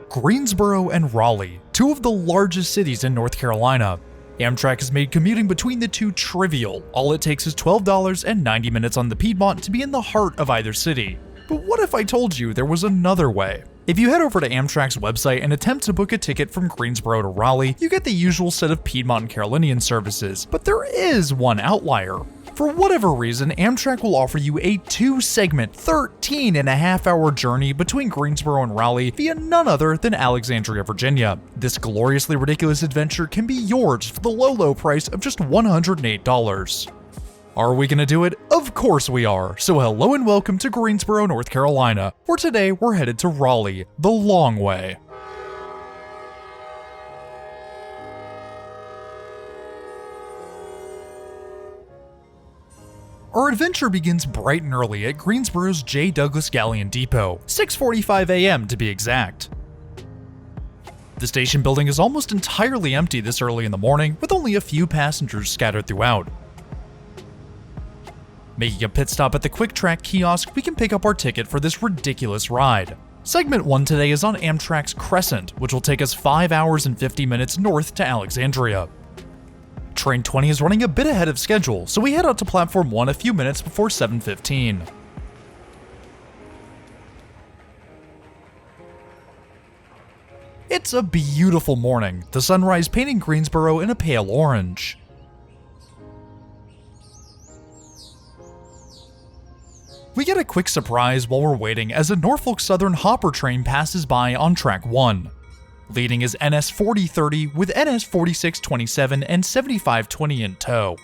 Greensboro and Raleigh, two of the largest cities in North Carolina. Amtrak has made commuting between the two trivial. All it takes is $12 and 90 minutes on the Piedmont to be in the heart of either city. But what if I told you there was another way? If you head over to Amtrak's website and attempt to book a ticket from Greensboro to Raleigh, you get the usual set of Piedmont and Carolinian services, but there is one outlier. For whatever reason, Amtrak will offer you a 2-segment, 13.5-hour journey between Greensboro and Raleigh via none other than Alexandria, Virginia. This gloriously ridiculous adventure can be yours for the low price of just $108. Are we gonna do it? Of course we are. So hello and welcome to Greensboro, North Carolina, where today we're headed to Raleigh, the long way. Our adventure begins bright and early at Greensboro's J. Douglas Galleon Depot, 6:45 a.m. to be exact. The station building is almost entirely empty this early in the morning, with only a few passengers scattered throughout. Making a pit stop at the Quick Track kiosk, we can pick up our ticket for this ridiculous ride. Segment 1 today is on Amtrak's Crescent, which will take us 5 hours and 50 minutes north to Alexandria. Train 20 is running a bit ahead of schedule, so we head out to Platform 1 a few minutes before 7:15. It's a beautiful morning, the sunrise painting Greensboro in a pale orange. We get a quick surprise while we're waiting as a Norfolk Southern hopper train passes by on Track 1. Leading is NS 4030 with NS 4627 and 7520 in tow.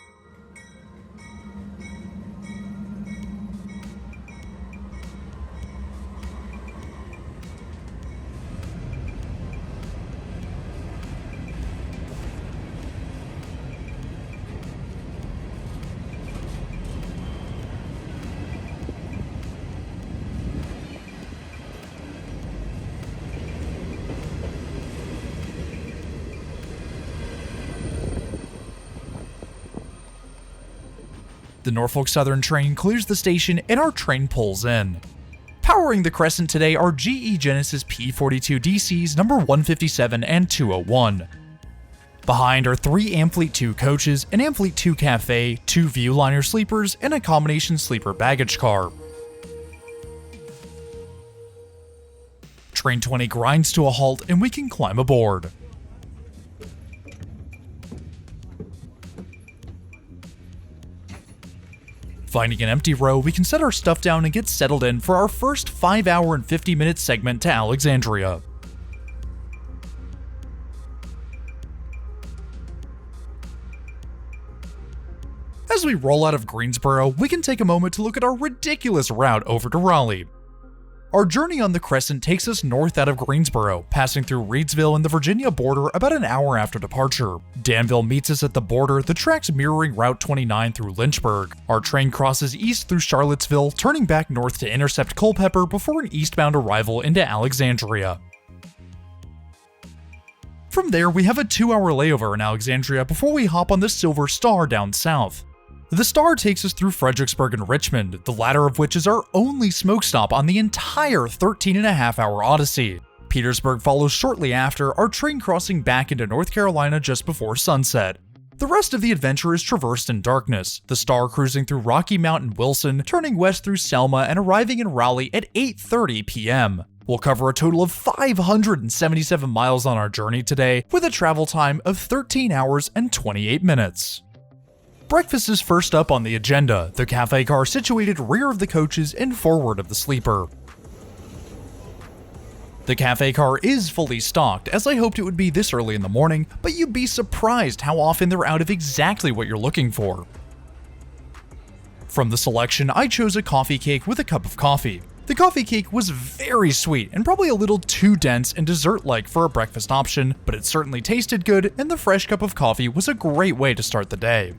The Norfolk Southern train clears the station and our train pulls in. Powering the Crescent today are GE Genesis P42 DCs number 157 and 201. Behind are 3 Amfleet 2 coaches, an Amfleet 2 cafe, 2 Viewliner sleepers, and a combination sleeper baggage car. Train 20 grinds to a halt and we can climb aboard. Finding an empty row, we can set our stuff down and get settled in for our first 5 hour and 50 minute segment to Alexandria. As we roll out of Greensboro, we can take a moment to look at our ridiculous route over to Raleigh. Our journey on the Crescent takes us north out of Greensboro, passing through Reedsville and the Virginia border about an hour after departure. Danville meets us at the border, the tracks mirroring Route 29 through Lynchburg. Our train crosses east through Charlottesville, turning back north to intercept Culpeper before an eastbound arrival into Alexandria. From there, we have a 2-hour layover in Alexandria before we hop on the Silver Star down south. The Star takes us through Fredericksburg and Richmond, the latter of which is our only smoke stop on the entire 13.5-hour Odyssey. Petersburg follows shortly after, our train crossing back into North Carolina just before sunset. The rest of the adventure is traversed in darkness, the Star cruising through Rocky Mount and Wilson, turning west through Selma and arriving in Raleigh at 8:30 p.m. We'll cover a total of 577 miles on our journey today, with a travel time of 13 hours and 28 minutes. Breakfast is first up on the agenda, the cafe car situated rear of the coaches and forward of the sleeper. The cafe car is fully stocked, as I hoped it would be this early in the morning, but you'd be surprised how often they're out of exactly what you're looking for. From the selection, I chose a coffee cake with a cup of coffee. The coffee cake was very sweet and probably a little too dense and dessert-like for a breakfast option, but it certainly tasted good, and the fresh cup of coffee was a great way to start the day.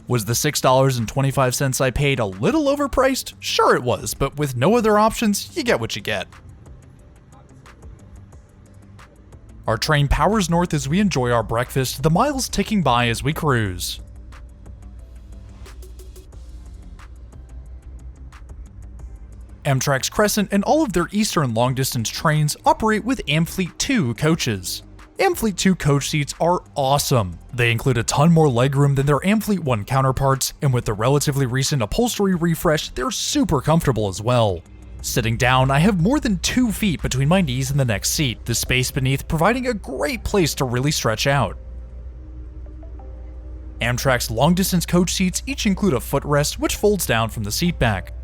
Was the $6.25 I paid a little overpriced? Sure it was, but with no other options, you get what you get. Our train powers north as we enjoy our breakfast, the miles ticking by as we cruise. Amtrak's Crescent and all of their eastern long-distance trains operate with Amfleet 2 coaches. Amfleet 2 coach seats are awesome. They include a ton more legroom than their Amfleet 1 counterparts, and with the relatively recent upholstery refresh, they're super comfortable as well. Sitting down, I have more than 2 feet between my knees and the next seat, the space beneath providing a great place to really stretch out. Amtrak's long-distance coach seats each include a footrest which folds down from the seat back.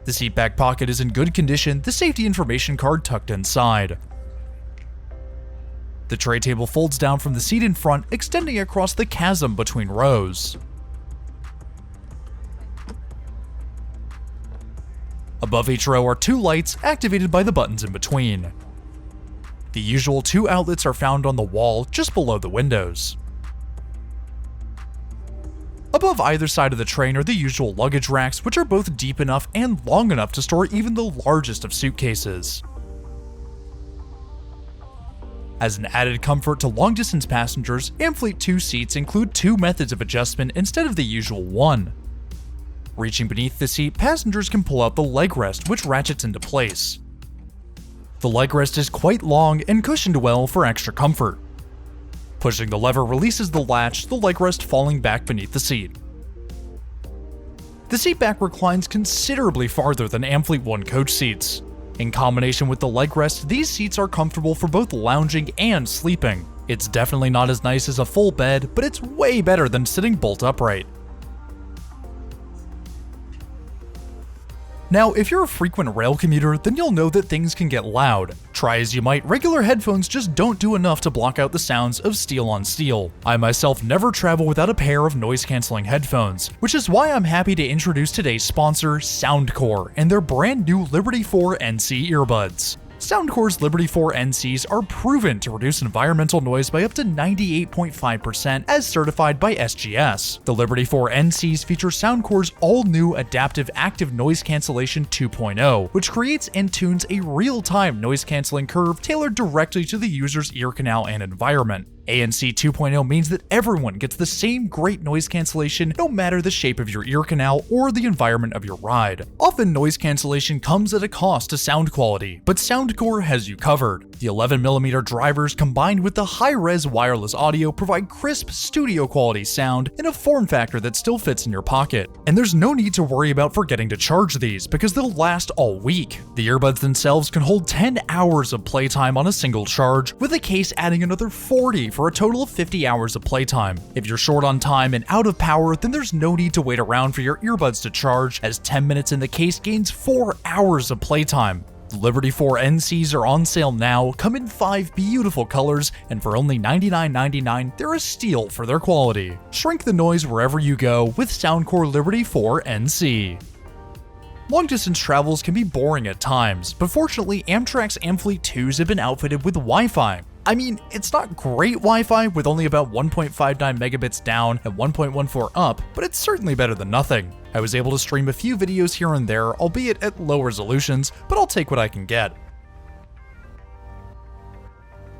The seat back pocket is in good condition, the safety information card tucked inside. The tray table folds down from the seat in front, extending across the chasm between rows. Above each row are 2 lights, activated by the buttons in between. The usual 2 outlets are found on the wall, just below the windows. Above either side of the train are the usual luggage racks, which are both deep enough and long enough to store even the largest of suitcases. As an added comfort to long-distance passengers, Amfleet 2 seats include 2 methods of adjustment instead of the usual one. Reaching beneath the seat, passengers can pull out the leg rest, which ratchets into place. The leg rest is quite long and cushioned well for extra comfort. Pushing the lever releases the latch, the leg rest falling back beneath the seat. The seat back reclines considerably farther than Amfleet 1 coach seats. In combination with the leg rest, these seats are comfortable for both lounging and sleeping. It's definitely not as nice as a full bed, but it's way better than sitting bolt upright. Now, if you're a frequent rail commuter, then you'll know that things can get loud. Try as you might, regular headphones just don't do enough to block out the sounds of steel on steel. I myself never travel without a pair of noise-canceling headphones, which is why I'm happy to introduce today's sponsor, Soundcore, and their brand new Liberty 4 NC earbuds. Soundcore's Liberty 4 NCs are proven to reduce environmental noise by up to 98.5% as certified by SGS. The Liberty 4 NCs feature Soundcore's all-new Adaptive Active Noise Cancellation 2.0, which creates and tunes a real-time noise-canceling curve tailored directly to the user's ear canal and environment. ANC 2.0 means that everyone gets the same great noise cancellation no matter the shape of your ear canal or the environment of your ride. Often noise cancellation comes at a cost to sound quality, but Soundcore has you covered. The 11mm drivers combined with the high-res wireless audio provide crisp studio quality sound in a form factor that still fits in your pocket. And there's no need to worry about forgetting to charge these because they'll last all week. The earbuds themselves can hold 10 hours of playtime on a single charge, with a case adding another 40 for a total of 50 hours of playtime. If you're short on time and out of power, then there's no need to wait around for your earbuds to charge, as 10 minutes in the case gains 4 hours of playtime. The Liberty 4 NCs are on sale now, come in 5 beautiful colors, and for only $99.99, they're a steal for their quality. Shrink the noise wherever you go with Soundcore Liberty 4 NC. Long-distance travels can be boring at times, but fortunately Amtrak's Amfleet 2s have been outfitted with Wi-Fi. I mean, it's not great Wi-Fi with only about 1.59 megabits down and 1.14 up, but it's certainly better than nothing. I was able to stream a few videos here and there, albeit at low resolutions, but I'll take what I can get.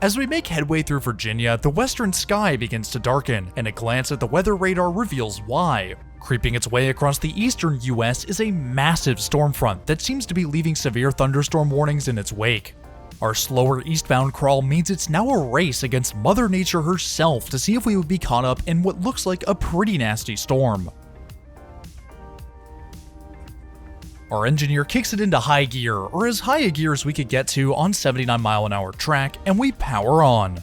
As we make headway through Virginia, the western sky begins to darken, and a glance at the weather radar reveals why. Creeping its way across the eastern US is a massive storm front that seems to be leaving severe thunderstorm warnings in its wake. Our slower eastbound crawl means it's now a race against Mother Nature herself to see if we would be caught up in what looks like a pretty nasty storm. Our engineer kicks it into high gear, or as high a gear as we could get to on 79-mile-an-hour track, and we power on.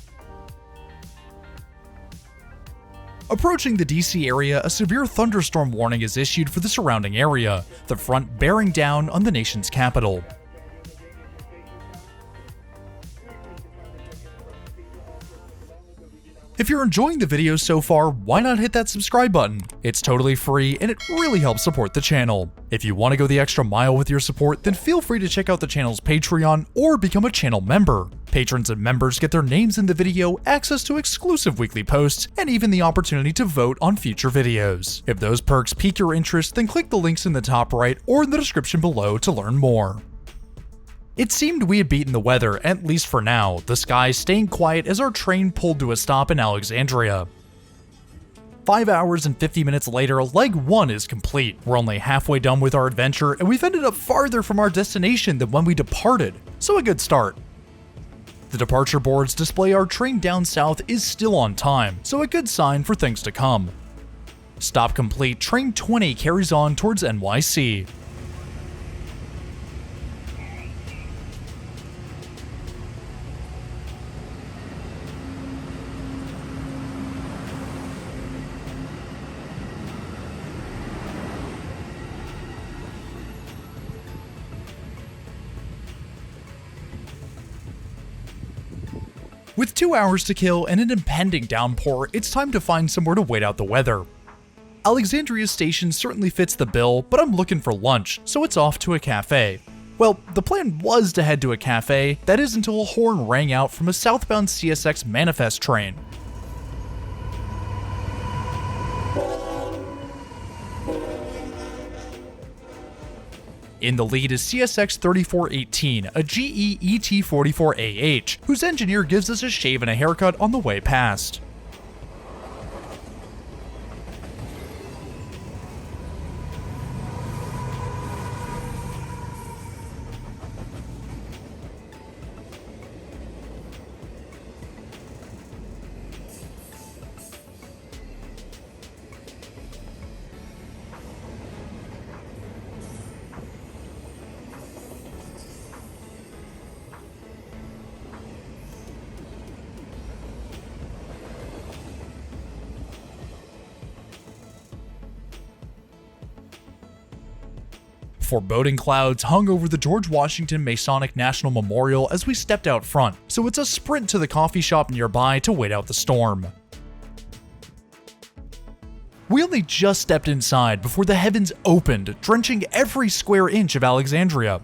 Approaching the DC area, a severe thunderstorm warning is issued for the surrounding area, the front bearing down on the nation's capital. If you're enjoying the video so far, why not hit that subscribe button? It's totally free and it really helps support the channel. If you want to go the extra mile with your support, then feel free to check out the channel's Patreon or become a channel member. Patrons and members get their names in the video, access to exclusive weekly posts, and even the opportunity to vote on future videos. If those perks pique your interest, then click the links in the top right or in the description below to learn more. It seemed we had beaten the weather, at least for now, the sky staying quiet as our train pulled to a stop in Alexandria. 5 hours and 50 minutes later, leg 1 is complete. We're only halfway done with our adventure, and we've ended up farther from our destination than when we departed, so a good start. The departure boards display our train down south is still on time, so a good sign for things to come. Stop complete, train 20 carries on towards NYC. With 2 hours to kill and an impending downpour, it's time to find somewhere to wait out the weather. Alexandria station certainly fits the bill, but I'm looking for lunch, so it's off to a cafe. Well, the plan was to head to a cafe, that is until a horn rang out from a southbound CSX manifest train. In the lead is CSX 3418, a GE ET44AH, whose engineer gives us a shave and a haircut on the way past. Foreboding clouds hung over the George Washington Masonic National Memorial as we stepped out front, so it's a sprint to the coffee shop nearby to wait out the storm. We only just stepped inside before the heavens opened, drenching every square inch of Alexandria.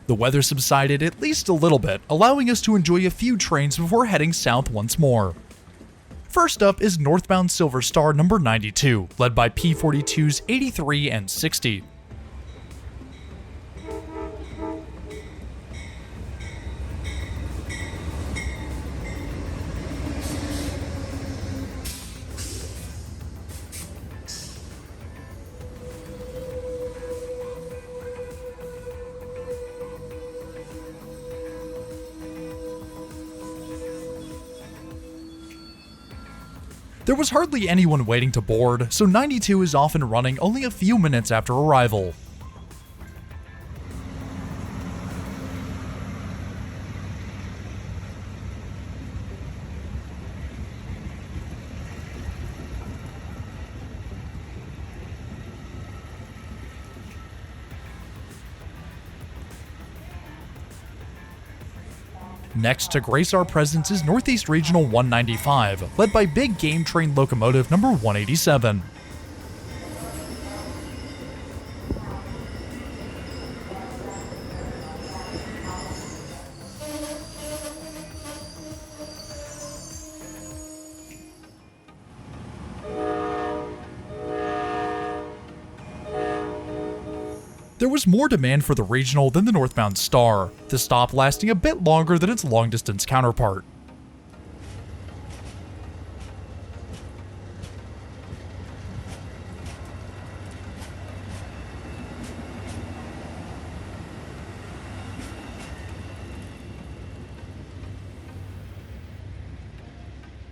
The weather subsided at least a little bit, allowing us to enjoy a few trains before heading south once more. First up is northbound Silver Star number 92, led by P42s 83 and 60. There was hardly anyone waiting to board, so 92 is off and running only a few minutes after arrival. Next to grace our presence is Northeast Regional 195, led by big game train locomotive number 187. There was more demand for the regional than the northbound Star, the stop lasting a bit longer than its long-distance counterpart.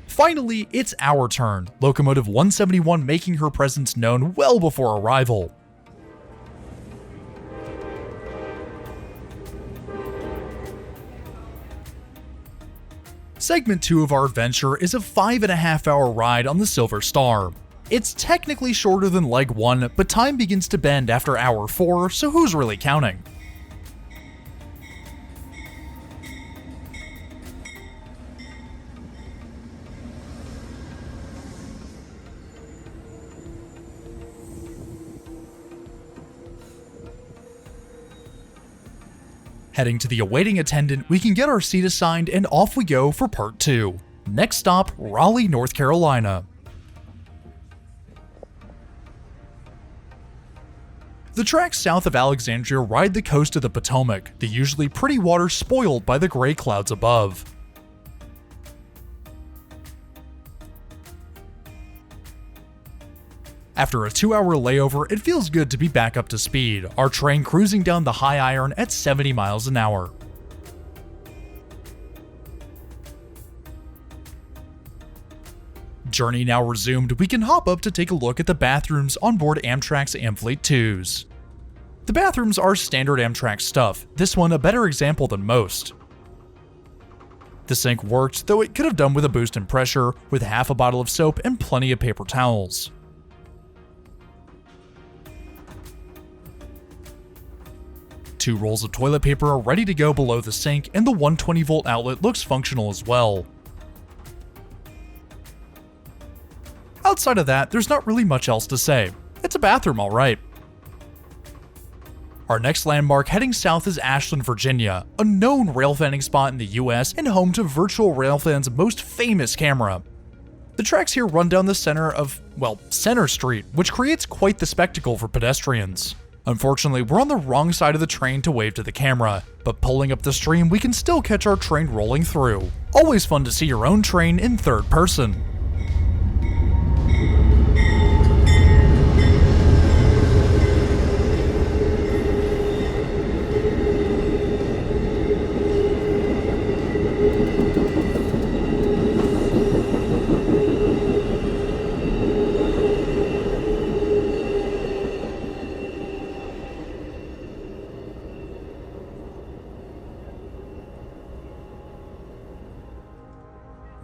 Finally, it's our turn, Locomotive 171 making her presence known well before arrival. Segment 2 of our adventure is a 5.5 hour ride on the Silver Star. It's technically shorter than leg 1, but time begins to bend after hour 4, so who's really counting? Heading to the awaiting attendant, we can get our seat assigned and off we go for part 2. Next stop, Raleigh, North Carolina. The tracks south of Alexandria ride the coast of the Potomac, the usually pretty water spoiled by the gray clouds above. After a 2-hour layover, it feels good to be back up to speed, our train cruising down the high iron at 70 miles an hour. Journey now resumed, we can hop up to take a look at the bathrooms on board Amtrak's Amfleet 2s. The bathrooms are standard Amtrak stuff, this one a better example than most. The sink worked, though it could have done with a boost in pressure, with half a bottle of soap and plenty of paper towels. Two rolls of toilet paper are ready to go below the sink, and the 120-volt outlet looks functional as well. Outside of that, there's not really much else to say. It's a bathroom, alright. Our next landmark heading south is Ashland, Virginia, a known railfanning spot in the US and home to Virtual Railfan's most famous camera. The tracks here run down the center of, well, Center Street, which creates quite the spectacle for pedestrians. Unfortunately, we're on the wrong side of the train to wave to the camera, but pulling up the stream, we can still catch our train rolling through. Always fun to see your own train in third person.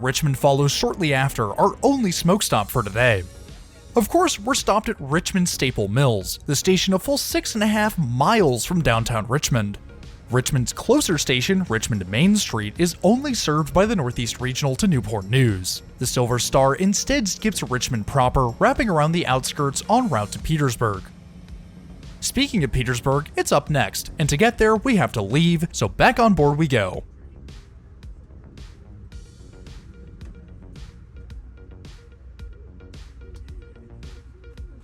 Richmond follows shortly after, our only smoke stop for today. Of course, we're stopped at Richmond Staple Mills, the station a full 6.5 miles from downtown Richmond. Richmond's closer station, Richmond Main Street, is only served by the Northeast Regional to Newport News. The Silver Star instead skips Richmond proper, wrapping around the outskirts en route to Petersburg. Speaking of Petersburg, it's up next, and to get there we have to leave, so back on board we go.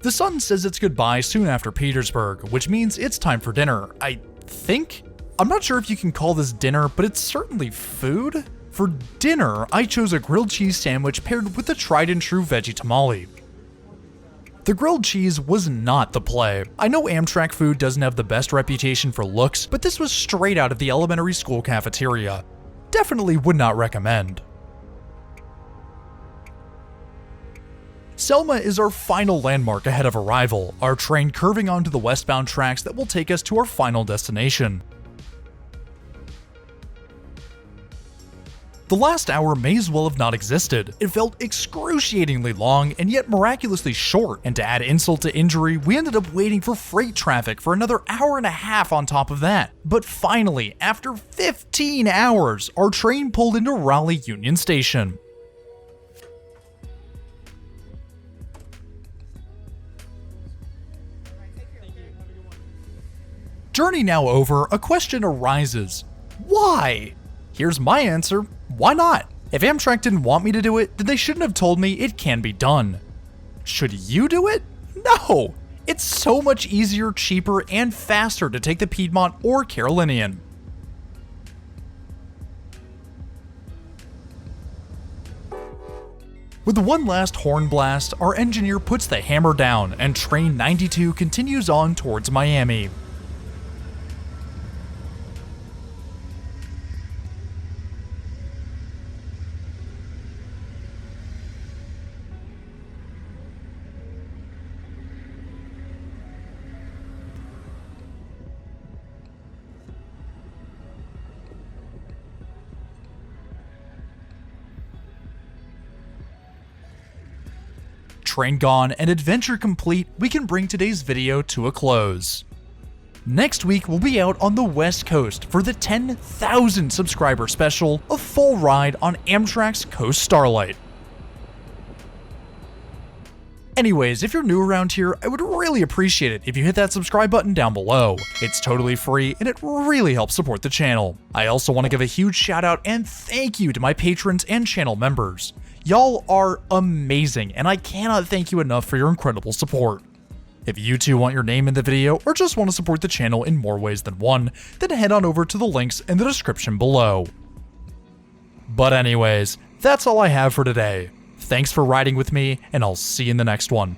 The sun says it's goodbye soon after Petersburg, which means it's time for dinner, I think? I'm not sure if you can call this dinner, but it's certainly food. For dinner, I chose a grilled cheese sandwich paired with a tried and true veggie tamale. The grilled cheese was not the play. I know Amtrak food doesn't have the best reputation for looks, but this was straight out of the elementary school cafeteria. Definitely would not recommend. Selma is our final landmark ahead of arrival, our train curving onto the westbound tracks that will take us to our final destination. The last hour may as well have not existed. It felt excruciatingly long and yet miraculously short, and to add insult to injury, we ended up waiting for freight traffic for another hour and a half on top of that. But finally, after 15 hours, our train pulled into Raleigh Union Station. Journey now over, a question arises. Why? Here's my answer. Why not? If Amtrak didn't want me to do it, then they shouldn't have told me it can be done. Should you do it? No! It's so much easier, cheaper, and faster to take the Piedmont or Carolinian. With one last horn blast, our engineer puts the hammer down, and train 92 continues on towards Miami. Train gone and adventure complete, we can bring today's video to a close. Next week, we'll be out on the West Coast for the 10,000 subscriber special, a full ride on Amtrak's Coast Starlight. Anyways, if you're new around here, I would really appreciate it if you hit that subscribe button down below. It's totally free and it really helps support the channel. I also want to give a huge shout out and thank you to my patrons and channel members. Y'all are amazing, and I cannot thank you enough for your incredible support. If you too want your name in the video or just want to support the channel in more ways than one, then head on over to the links in the description below. But anyways, that's all I have for today. Thanks for riding with me, and I'll see you in the next one.